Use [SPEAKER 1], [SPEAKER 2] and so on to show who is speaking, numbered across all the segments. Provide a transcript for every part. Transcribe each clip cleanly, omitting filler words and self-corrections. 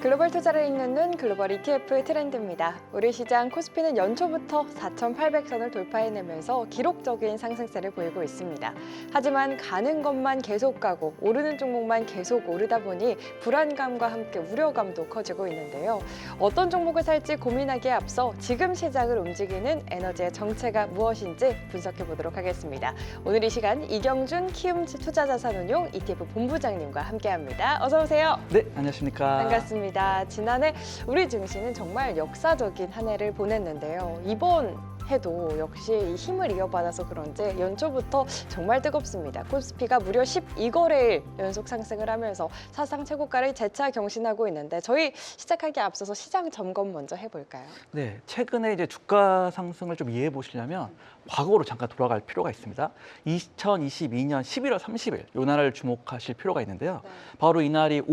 [SPEAKER 1] 글로벌 투자를 읽는 눈 글로벌 ETF 트렌드입니다. 우리 시장 코스피는 연초부터 4,800선을 돌파해내면서 기록적인 상승세를 보이고 있습니다. 하지만 가는 것만 계속 가고 오르는 종목만 계속 오르다 보니 불안감과 함께 우려감도 커지고 있는데요. 어떤 종목을 살지 고민하기에 앞서 지금 시장을 움직이는 에너지의 정체가 무엇인지 분석해 보도록 하겠습니다. 오늘 이 시간 이경준 키움 투자자산운용 ETF 본부장님과 함께합니다. 어서 오세요.
[SPEAKER 2] 네, 안녕하십니까.
[SPEAKER 1] 반갑습니다. 지난해 우리 증시는 정말 역사적인 한 해를 보냈는데요. 이번 해도 역시 이 힘을 이어받아서 그런지 연초부터 정말 뜨겁습니다. 코스피가 무려 12거래일 연속 상승을 하면서 사상 최고가를 재차 경신하고 있는데 저희 시작하기에 앞서서 시장 점검 먼저 해볼까요?
[SPEAKER 2] 네, 최근에 이제 주가 상승을 좀 이해해 보시려면 과거로 잠깐 돌아갈 필요가 있습니다. 2022년 11월 30일 이 날을 주목하실 필요가 있는데요.
[SPEAKER 1] 네.
[SPEAKER 2] 바로 이 날이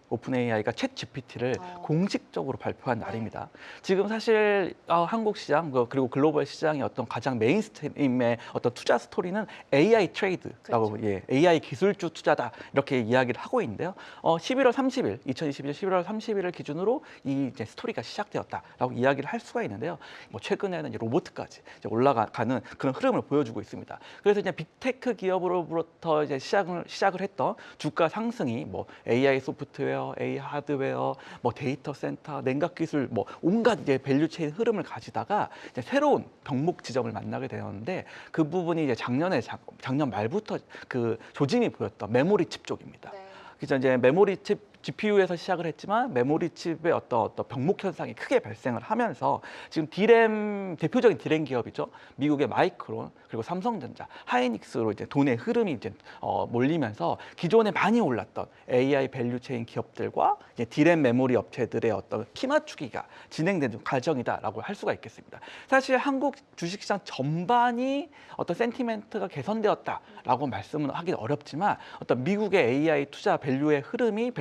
[SPEAKER 2] 오픈AI가 챗 GPT를 공식적으로 발표한 날입니다. 지금 사실 한국 시장 그리고 글로벌 시장의 어떤 가장 메인스트림의 어떤 투자 스토리는 AI 트레이드라고
[SPEAKER 1] 그렇죠.
[SPEAKER 2] AI 기술주 투자다 이렇게 이야기를 하고 있는데요. 11월 30일, 2022년 11월 30일을 기준으로 이 이제 스토리가 시작되었다라고 이야기를 할 수가 있는데요. 뭐 최근에는 이제 로봇까지 이제 올라가는 그런 흐름을 보여주고 있습니다. 그래서 이제 빅테크 기업으로부터 이제 시작을 했던 주가 상승이 뭐 AI 소프트웨어, AI 하드웨어, 뭐 데이터 센터, 냉각 기술, 뭐 온갖 이제 밸류체인 흐름을 가지다가 이제 새로운 병목 지점을 만나게 되었는데 그 부분이 이제 작년 말부터 그 조짐이 보였던 메모리 칩 쪽입니다.
[SPEAKER 1] 네.
[SPEAKER 2] 그래서 이제 메모리 칩 GPU에서 시작을 했지만 메모리 칩의 어떤 병목 현상이 크게 발생을 하면서 지금 대표적인 디램 기업이죠. 미국의 마이크론 그리고 삼성전자, 하이닉스로 이제 돈의 흐름이 이제 몰리면서 기존에 많이 올랐던 AI 밸류체인 기업들과 이제 디램 메모리 업체들의 어떤 키 맞추기가 진행되는 과정이다라고 할 수가 있겠습니다. 사실 한국 주식시장 전반이 어떤 센티멘트가 개선되었다라고 말씀은 하긴 어렵지만 어떤 미국의 AI 투자 밸류의 흐름이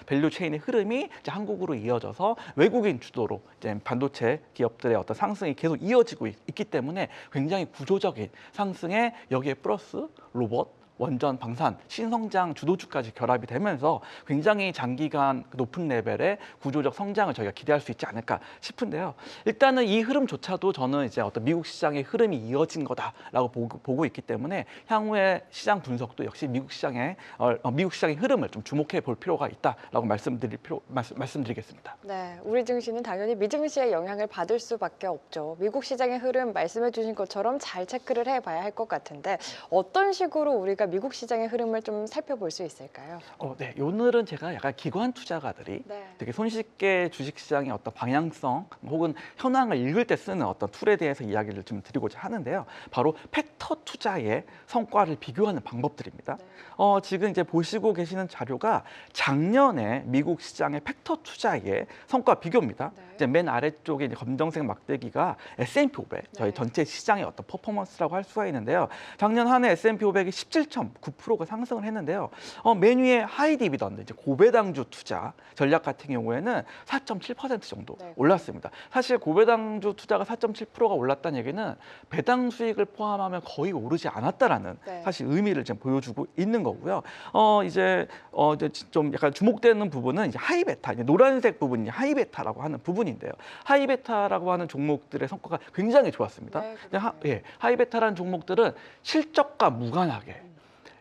[SPEAKER 2] 밸류 체인의 흐름이 이제 한국으로 이어져서 외국인 주도로 이제 반도체 기업들의 어떤 상승이 계속 이어지고 있기 때문에 굉장히 구조적인 상승에 여기에 플러스 로봇, 원전, 방산, 신성장 주도주까지 결합이 되면서 굉장히 장기간 높은 레벨의 구조적 성장을 저희가 기대할 수 있지 않을까 싶은데요. 일단은 이 흐름조차도 저는 이제 어떤 미국 시장의 흐름이 이어진 거다라고 보고 있기 때문에 향후의 시장 분석도 역시 미국 시장의 흐름을 좀 주목해 볼 필요가 있다라고 말씀드리겠습니다.
[SPEAKER 1] 네, 우리 증시는 당연히 미 증시의 영향을 받을 수밖에 없죠. 미국 시장의 흐름 말씀해 주신 것처럼 잘 체크를 해봐야 할 것 같은데 어떤 식으로 우리가 미국 시장의 흐름을 좀 살펴볼 수 있을까요?
[SPEAKER 2] 네, 오늘은 제가 약간 기관 투자가들이
[SPEAKER 1] 네.
[SPEAKER 2] 되게 손쉽게 주식시장의 어떤 방향성 혹은 현황을 읽을 때 쓰는 어떤 툴에 대해서 이야기를 좀 드리고자 하는데요. 바로 팩터 투자의 성과를 비교하는 방법들입니다.
[SPEAKER 1] 네.
[SPEAKER 2] 지금 이제 보시고 계시는 자료가 작년에 미국 시장의 팩터 투자의 성과 비교입니다.
[SPEAKER 1] 네.
[SPEAKER 2] 이제 맨 아래쪽에 이제 검정색 막대기가 S&P 500, 저희
[SPEAKER 1] 네.
[SPEAKER 2] 전체 시장의 어떤 퍼포먼스라고 할 수가 있는데요. 작년 한 해 S&P 500이 17.9%가 상승을 했는데요. 맨 위에 하이 디비던드, 이제 고배당주 투자 전략 같은 경우에는 4.7% 정도
[SPEAKER 1] 네.
[SPEAKER 2] 올랐습니다. 사실 고배당주 투자가 4.7%가 올랐다는 얘기는 배당 수익을 포함하면 거의 오르지 않았다라는
[SPEAKER 1] 네.
[SPEAKER 2] 사실 의미를 지금 보여주고 있는 거고요. 이제 좀 약간 주목되는 부분은 이제 하이베타, 이제 노란색 부분이 하이베타라고 하는 부분인데요. 하이베타라고 하는 종목들의 성과가 굉장히 좋았습니다.
[SPEAKER 1] 네,
[SPEAKER 2] 하이베타라는 종목들은 실적과 무관하게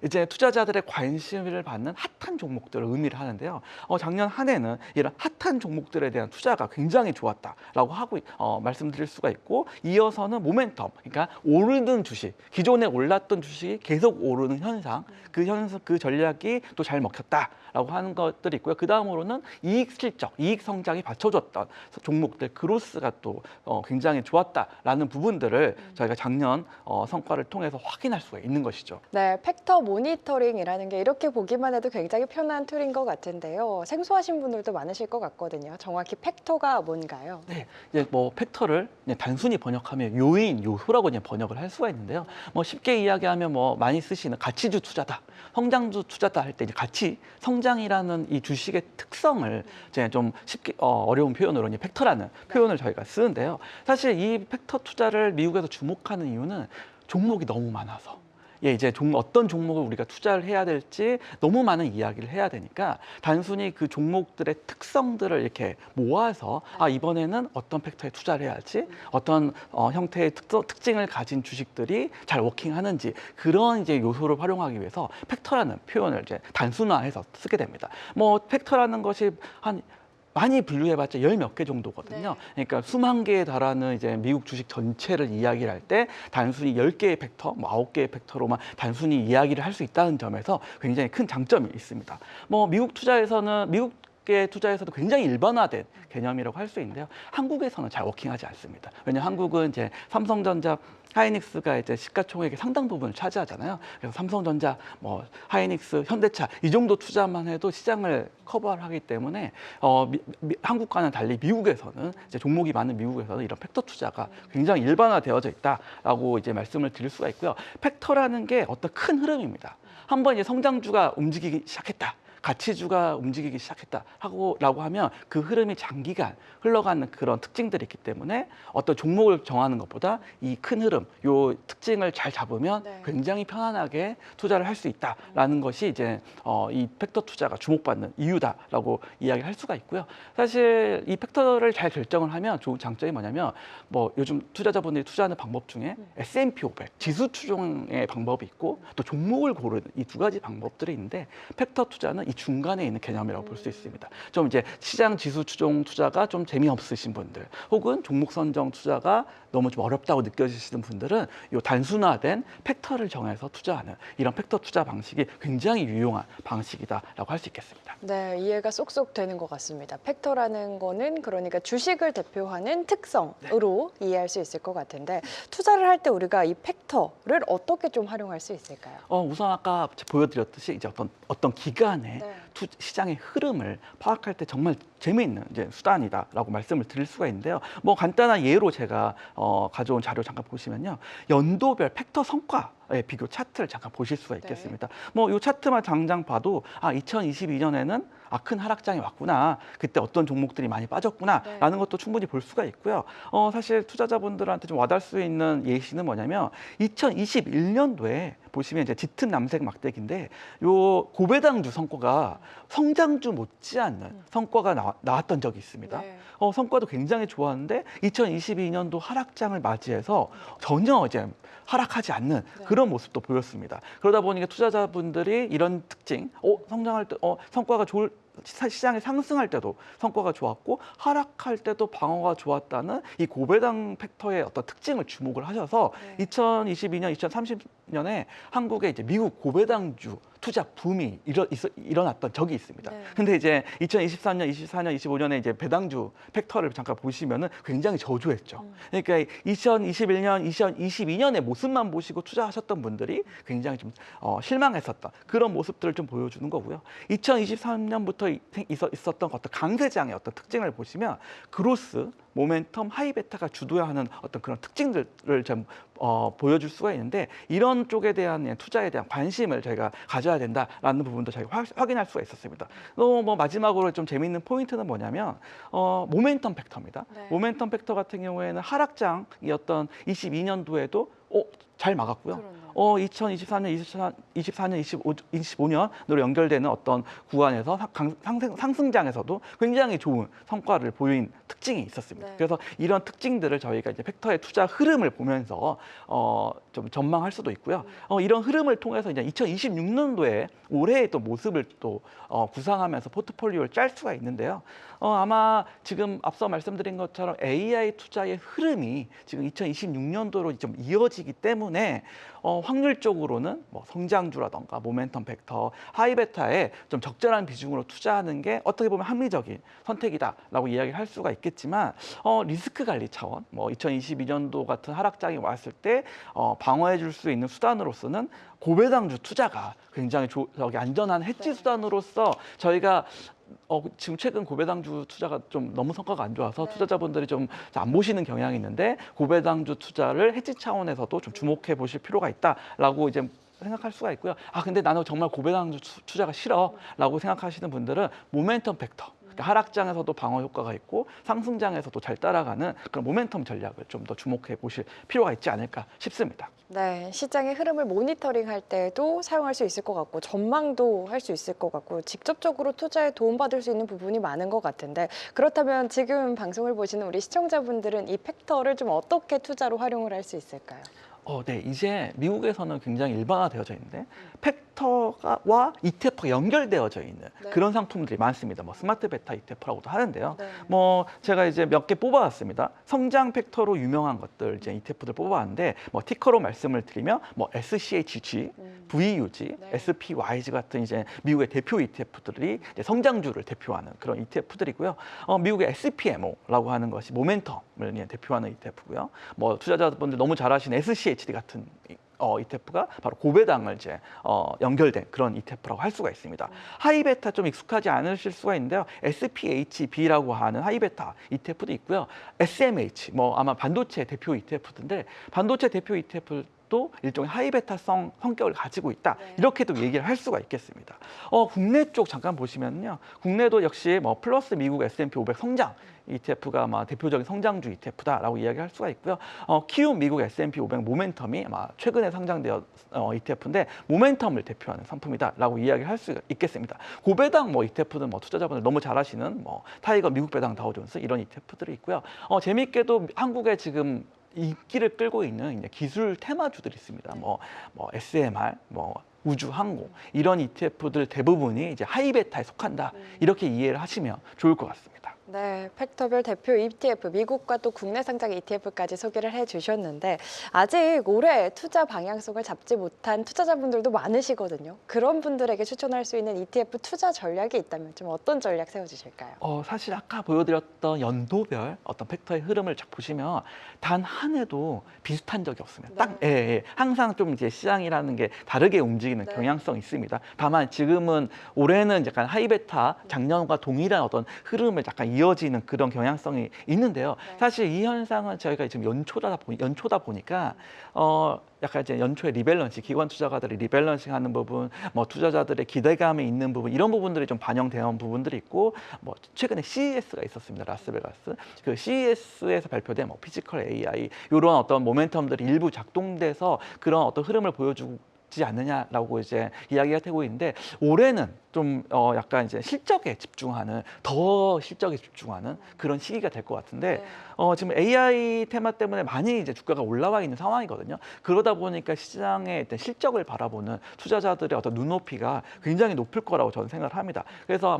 [SPEAKER 2] 이제 투자자들의 관심을 받는 핫한 종목들을 의미를 하는데요. 작년 한 해는 이런 핫한 종목들에 대한 투자가 굉장히 좋았다라고 하고 말씀드릴 수가 있고, 이어서는 모멘텀, 그러니까 오르는 주식, 기존에 올랐던 주식이 계속 오르는 현상, 그 전략이 또 잘 먹혔다라고 하는 것들이 있고요. 그 다음으로는 이익 실적, 이익 성장이 받쳐줬던 종목들 그로스가 또 굉장히 좋았다라는 부분들을 저희가 작년 성과를 통해서 확인할 수가 있는 것이죠.
[SPEAKER 1] 네, 팩터 모니터링이라는 게 이렇게 보기만 해도 굉장히 편한 툴인 것 같은데요. 생소하신 분들도 많으실 것 같거든요. 정확히 팩터가 뭔가요?
[SPEAKER 2] 네, 이제 뭐 팩터를 그냥 단순히 번역하면 요인, 요소라고 그냥 번역을 할 수가 있는데요. 뭐 쉽게 이야기하면 뭐 많이 쓰시는 가치주 투자다, 성장주 투자다 할 때 이제 가치, 성장이라는 이 주식의 특성을 이제 좀 쉽게 어려운 표현으로 이제 팩터라는 표현을 저희가 쓰는데요. 사실 이 팩터 투자를 미국에서 주목하는 이유는 종목이 너무 많아서. 이제 어떤 종목을 우리가 투자를 해야 될지 너무 많은 이야기를 해야 되니까 단순히 그 종목들의 특성들을 이렇게 모아서 이번에는 어떤 팩터에 투자를 해야 할지 어떤 형태의 특징을 가진 주식들이 잘 워킹하는지 그런 이제 요소를 활용하기 위해서 팩터라는 표현을 이제 단순화해서 쓰게 됩니다. 뭐 팩터라는 것이 한 많이 분류해봤자 10몇 개 정도거든요. 그러니까 수만 개에 달하는 이제 미국 주식 전체를 이야기를 할 때 단순히 10개의 팩터, 뭐 9개의 팩터로만 단순히 이야기를 할 수 있다는 점에서 굉장히 큰 장점이 있습니다. 뭐 미국 투자에서도 굉장히 일반화된 개념이라고 할 수 있는데요. 한국에서는 잘 워킹하지 않습니다. 왜냐하면 한국은 이제 삼성전자, 하이닉스가 이제 시가총액의 상당 부분을 차지하잖아요. 그래서 삼성전자, 뭐 하이닉스, 현대차 이 정도 투자만 해도 시장을 커버를 하기 때문에 한국과는 달리 미국에서는 이제 종목이 많은 미국에서는 이런 팩터 투자가 굉장히 일반화되어져 있다라고 이제 말씀을 드릴 수가 있고요. 팩터라는 게 어떤 큰 흐름입니다. 한번 이제 성장주가 움직이기 시작했다. 가치주가 움직이기 시작했다 라고 하면 그 흐름이 장기간 흘러가는 그런 특징들이 있기 때문에 어떤 종목을 정하는 것보다 이 큰 흐름, 요 특징을 잘 잡으면 굉장히 편안하게 투자를 할 수 있다라는 것이 이제 이 팩터 투자가 주목받는 이유다라고 이야기를 할 수가 있고요. 사실 이 팩터를 잘 결정을 하면 좋은 장점이 뭐냐면 뭐 요즘 투자자분들이 투자하는 방법 중에 S&P 500 지수 추종의 방법이 있고 또 종목을 고르는 이 두 가지 방법들이 있는데 팩터 투자는 이 중간에 있는 개념이라고 볼 수 있습니다. 좀 이제 시장 지수 추종 투자가 좀 재미없으신 분들, 혹은 종목 선정 투자가 너무 좀 어렵다고 느껴지시는 분들은 이 단순화된 팩터를 정해서 투자하는 이런 팩터 투자 방식이 굉장히 유용한 방식이다라고 할 수 있겠습니다.
[SPEAKER 1] 네, 이해가 쏙쏙 되는 것 같습니다. 팩터라는 거는 그러니까 주식을 대표하는 특성으로 이해할 수 있을 것 같은데 투자를 할 때 우리가 이 팩터를 어떻게 좀 활용할 수 있을까요?
[SPEAKER 2] 우선 아까 보여드렸듯이 이제 어떤 기간에 시장의 흐름을 파악할 때 정말 재미있는 이제 수단이다라고 말씀을 드릴 수가 있는데요. 뭐 간단한 예로 제가 가져온 자료 잠깐 보시면요, 연도별 팩터 성과의 비교 차트를 잠깐 보실 수가 있겠습니다. 뭐 이 차트만 당장 봐도 2022년에는 큰 하락장이 왔구나, 그때 어떤 종목들이 많이 빠졌구나라는 것도 충분히 볼 수가 있고요. 사실 투자자분들한테 좀 와닿을 수 있는 예시는 뭐냐면 2021년도에 보시면 이제 짙은 남색 막대기인데 요 고배당주 성과가 성장주 못지않는 성과가 나왔던 적이 있습니다. 성과도 굉장히 좋았는데 2022년도 하락장을 맞이해서 전혀 이제 하락하지 않는 그런 모습도 보였습니다. 그러다 보니까 투자자분들이 이런 특징, 성장할 때 성과가 시장이 상승할 때도 성과가 좋았고 하락할 때도 방어가 좋았다는 이 고배당 팩터의 어떤 특징을 주목을 하셔서 2022년, 2030년에 한국에 이제 미국 고배당주 투자 붐이 일어났던 적이 있습니다. 근데 이제 2023년, 24년, 25년에 이제 배당주 팩터를 잠깐 보시면은 굉장히 저조했죠. 그러니까 2021년, 2022년의 모습만 보시고 투자하셨던 분들이 굉장히 좀 실망했었던 그런 모습들을 좀 보여주는 거고요. 2023년부터 있었던 어떤 강세장의 어떤 특징을 보시면 그로스, 모멘텀, 하이베타가 주도하는 어떤 그런 특징들을 좀 보여줄 수가 있는데 이런 쪽에 대한 투자에 대한 관심을 저희가 가져야 된다라는 부분도 저희가 확인할 수가 있었습니다. 또 뭐 마지막으로 좀 재미있는 포인트는 뭐냐면 모멘텀 팩터입니다. 모멘텀 팩터 같은 경우에는 하락장이었던 22년도에도 잘 막았고요. 2023년, 24년, 25년으로 연결되는 어떤 구간에서 상승장에서도 굉장히 좋은 성과를 보인 특징이 있었습니다. 그래서 이런 특징들을 저희가 이제 팩터의 투자 흐름을 보면서 좀 전망할 수도 있고요. 이런 흐름을 통해서 이제 2026년도에 올해의 또 모습을 또 구상하면서 포트폴리오를 짤 수가 있는데요. 아마 지금 앞서 말씀드린 것처럼 AI 투자의 흐름이 지금 2026년도로 좀 이어지기 때문에 확률적으로는 뭐 성장주라던가 모멘텀 벡터, 하이베타에 좀 적절한 비중으로 투자하는 게 어떻게 보면 합리적인 선택이다라고 이야기를 할 수가 있겠지만 리스크 관리 차원, 뭐 2022년도 같은 하락장이 왔을 때 방어해 줄 수 있는 수단으로서는 고배당주 투자가 굉장히 안전한 해지 수단으로서 저희가 지금 최근 고배당주 투자가 좀 너무 성과가 안 좋아서 투자자분들이 좀 안 보시는 경향이 있는데 고배당주 투자를 해지 차원에서도 좀 주목해 보실 필요가 있다라고 이제 생각할 수가 있고요. 근데 나는 정말 고배당주 투자가 싫어라고 생각하시는 분들은 모멘텀 팩터, 그러니까 하락장에서도 방어 효과가 있고 상승장에서도 잘 따라가는 그런 모멘텀 전략을 좀 더 주목해 보실 필요가 있지 않을까 싶습니다.
[SPEAKER 1] 네, 시장의 흐름을 모니터링 할 때도 사용할 수 있을 것 같고 전망도 할 수 있을 것 같고 직접적으로 투자에 도움받을 수 있는 부분이 많은 것 같은데 그렇다면 지금 방송을 보시는 우리 시청자분들은 이 팩터를 좀 어떻게 투자로 활용을 할 수 있을까요?
[SPEAKER 2] 네, 이제 미국에서는 굉장히 일반화되어져 있는데 팩터와 ETF가 연결되어져 있는
[SPEAKER 1] 네.
[SPEAKER 2] 그런 상품들이 많습니다. 뭐 스마트 베타 ETF라고도 하는데요.
[SPEAKER 1] 네.
[SPEAKER 2] 뭐 제가 이제 몇 개 뽑아왔습니다. 성장 팩터로 유명한 것들 이제 ETF들 뽑아왔는데 뭐 티커로 말씀을 드리면 뭐 SCHG, VUG,
[SPEAKER 1] 네.
[SPEAKER 2] SPYG 같은 이제 미국의 대표 ETF들이 이제 성장주를 대표하는 그런 ETF들이고요. 미국의 SPMO라고 하는 것이 모멘텀을 대표하는 ETF고요. 뭐 투자자분들 너무 잘 아시는 SCHD 같은 ETF가 바로 고배당을 이제 연결된 그런 ETF라고 할 수가 있습니다. 하이베타 좀 익숙하지 않으실 수가 있는데요. SPHB라고 하는 하이베타 ETF도 있고요. SMH 뭐 아마 반도체 대표 ETF인데 반도체 대표 ETF도 일종의 하이베타성 성격을 가지고 있다.
[SPEAKER 1] 네.
[SPEAKER 2] 이렇게도 얘기를 할 수가 있겠습니다. 국내 쪽 잠깐 보시면요. 국내도 역시 뭐 플러스 미국 S&P 500 성장 ETF가 아마 대표적인 성장주 ETF다라고 이야기할 수가 있고요. 키움 미국 S&P 500 모멘텀이 아마 최근에 상장되어 ETF인데 모멘텀을 대표하는 상품이다라고 이야기를 할 수 있겠습니다. 고배당 뭐 ETF는 뭐 투자자분들 너무 잘 아시는 뭐 타이거 미국 배당 다우존스 이런 ETF들이 있고요. 재미있게도 한국에 지금 인기를 끌고 있는 이제 기술 테마주들이 있습니다. 뭐 SMR, 뭐 우주 항공 이런 ETF들 대부분이 이제 하이베타에 속한다 이렇게 이해를 하시면 좋을 것 같습니다.
[SPEAKER 1] 네, 팩터별 대표 ETF, 미국과 또 국내 상장 ETF까지 소개를 해주셨는데 아직 올해 투자 방향성을 잡지 못한 투자자분들도 많으시거든요. 그런 분들에게 추천할 수 있는 ETF 투자 전략이 있다면 좀 어떤 전략 세워주실까요?
[SPEAKER 2] 사실 아까 보여드렸던 연도별 어떤 팩터의 흐름을 쫙 보시면 단 한 해도 비슷한 적이 없습니다. 딱 항상 좀 이제 시장이라는 게 다르게 움직이는
[SPEAKER 1] 네.
[SPEAKER 2] 경향성이 있습니다. 다만 지금은 올해는 약간 하이베타 작년과 동일한 어떤 흐름을 약간 이어지는 그런 경향성이 있는데요.
[SPEAKER 1] 네.
[SPEAKER 2] 사실 이 현상은 저희가 지금 연초다 보니까 약간 이제 연초에 리밸런싱, 기관 투자가들이 리밸런싱하는 부분, 뭐 투자자들의 기대감이 있는 부분 이런 부분들이 좀 반영되는 부분들이 있고, 뭐 최근에 CES가 있었습니다. 라스베가스. 그 CES에서 발표된 뭐 피지컬 AI 이런 어떤 모멘텀들이 일부 작동돼서 그런 어떤 흐름을 보여주지 않느냐라고 이제 이야기가 되고 있는데 올해는 좀 약간 이제 더 실적에 집중하는 그런 시기가 될 것 같은데 지금 AI 테마 때문에 많이 이제 주가가 올라와 있는 상황이거든요. 그러다 보니까 시장의 어떤 실적을 바라보는 투자자들의 어떤 눈높이가 굉장히 높을 거라고 저는 생각을 합니다. 그래서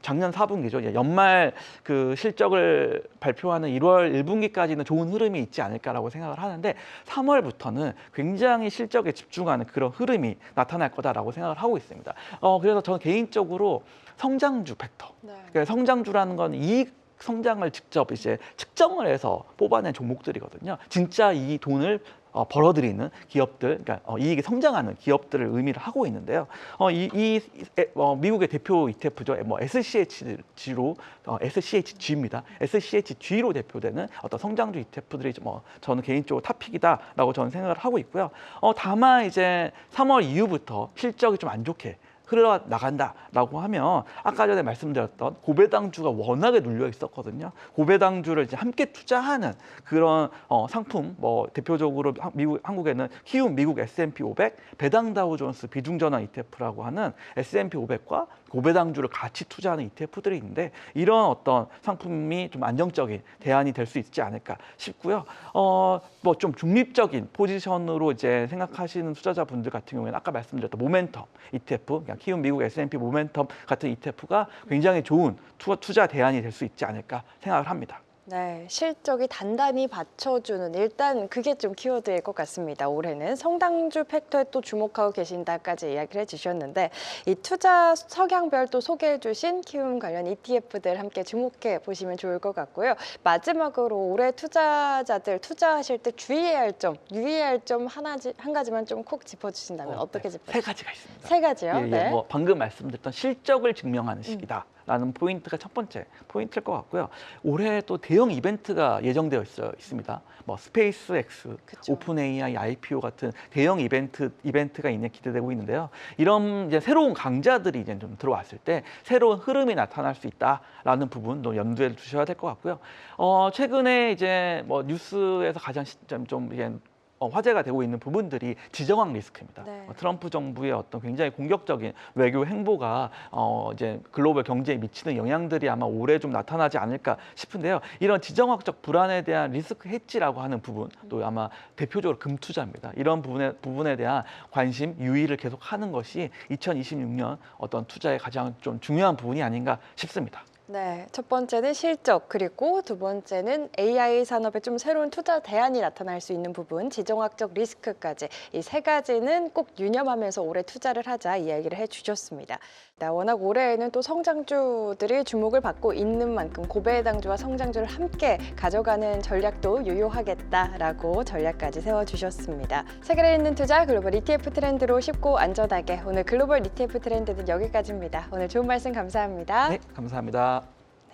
[SPEAKER 2] 작년 4분기죠. 연말 그 실적을 발표하는 1월 1분기까지는 좋은 흐름이 있지 않을까라고 생각을 하는데 3월부터는 굉장히 실적에 집중하는 그런 흐름이 나타날 거다라고 생각을 하고 있습니다. 그래서 저는 개인적으로 성장주 팩터, 그러니까 성장주라는 건 이익 성장을 직접 이제 측정을 해서 뽑아낸 종목들이거든요. 진짜 이 돈을 벌어들이는 기업들, 그러니까 이익이 성장하는 기업들을 의미를 하고 있는데요. 미국의 대표 ETF죠. SCHG입니다. SCHG로 대표되는 어떤 성장주 ETF들이 저는 개인적으로 탑픽이다라고 저는 생각을 하고 있고요. 다만 이제 3월 이후부터 실적이 좀 안 좋게 흘러나간다라고 하면 아까 전에 말씀드렸던 고배당주가 워낙에 눌려 있었거든요. 고배당주를 이제 함께 투자하는 그런 상품, 대표적으로 한국에는 키움 미국 S&P 500 배당 다우존스 비중전환 ETF라고 하는 S&P 500과 고배당주를 같이 투자하는 ETF들이 있는데 이런 어떤 상품이 좀 안정적인 대안이 될 수 있지 않을까 싶고요. 좀 중립적인 포지션으로 이제 생각하시는 투자자분들 같은 경우에는 아까 말씀드렸던 모멘텀 ETF, 그냥 키움 미국 S&P 모멘텀 같은 ETF가 굉장히 좋은 투자 대안이 될 수 있지 않을까 생각을 합니다.
[SPEAKER 1] 네, 실적이 단단히 받쳐주는 일단 그게 좀 키워드일 것 같습니다. 올해는 성장주 팩터에 또 주목하고 계신다까지 이야기를 해주셨는데 이 투자 성향별 또 소개해주신 키움 관련 ETF들 함께 주목해 보시면 좋을 것 같고요. 마지막으로 올해 투자자들 투자하실 때 주의해야 할 점 한 가지만 좀 콕 짚어주신다면 어떻게 짚어주실까요?
[SPEAKER 2] 세 가지가 있습니다.
[SPEAKER 1] 세 가지요? 네.
[SPEAKER 2] 방금 말씀드렸던 실적을 증명하는 시기다. 라는 포인트가 첫 번째 포인트일 것 같고요. 올해 또 대형 이벤트가 예정되어 있습니다. 뭐 스페이스X,
[SPEAKER 1] 그쵸.
[SPEAKER 2] 오픈 AI IPO 같은 대형 이벤트가 기대되고 있는데요. 이런 이제 새로운 강자들이 이제 좀 들어왔을 때 새로운 흐름이 나타날 수 있다라는 부분도 염두에 두셔야 될 것 같고요. 최근에 이제 뭐 뉴스에서 가장 좀 이제 화제가 되고 있는 부분들이 지정학 리스크입니다.
[SPEAKER 1] 네.
[SPEAKER 2] 트럼프 정부의 어떤 굉장히 공격적인 외교 행보가 이제 글로벌 경제에 미치는 영향들이 아마 올해 좀 나타나지 않을까 싶은데요. 이런 지정학적 불안에 대한 리스크 헤지라고 하는 부분, 또 아마 대표적으로 금투자입니다. 이런 부분에 대한 관심, 유의를 계속하는 것이 2026년 어떤 투자의 가장 좀 중요한 부분이 아닌가 싶습니다.
[SPEAKER 1] 네, 첫 번째는 실적, 그리고 두 번째는 AI 산업에 좀 새로운 투자 대안이 나타날 수 있는 부분, 지정학적 리스크까지 이 세 가지는 꼭 유념하면서 올해 투자를 하자 이야기를 해주셨습니다. 워낙 올해에는 또 성장주들이 주목을 받고 있는 만큼 고배당주와 성장주를 함께 가져가는 전략도 유효하겠다라고 전략까지 세워주셨습니다. 세계를 잇는 투자 글로벌 ETF 트렌드로 쉽고 안전하게 오늘 글로벌 ETF 트렌드는 여기까지입니다. 오늘 좋은 말씀 감사합니다.
[SPEAKER 2] 네, 감사합니다.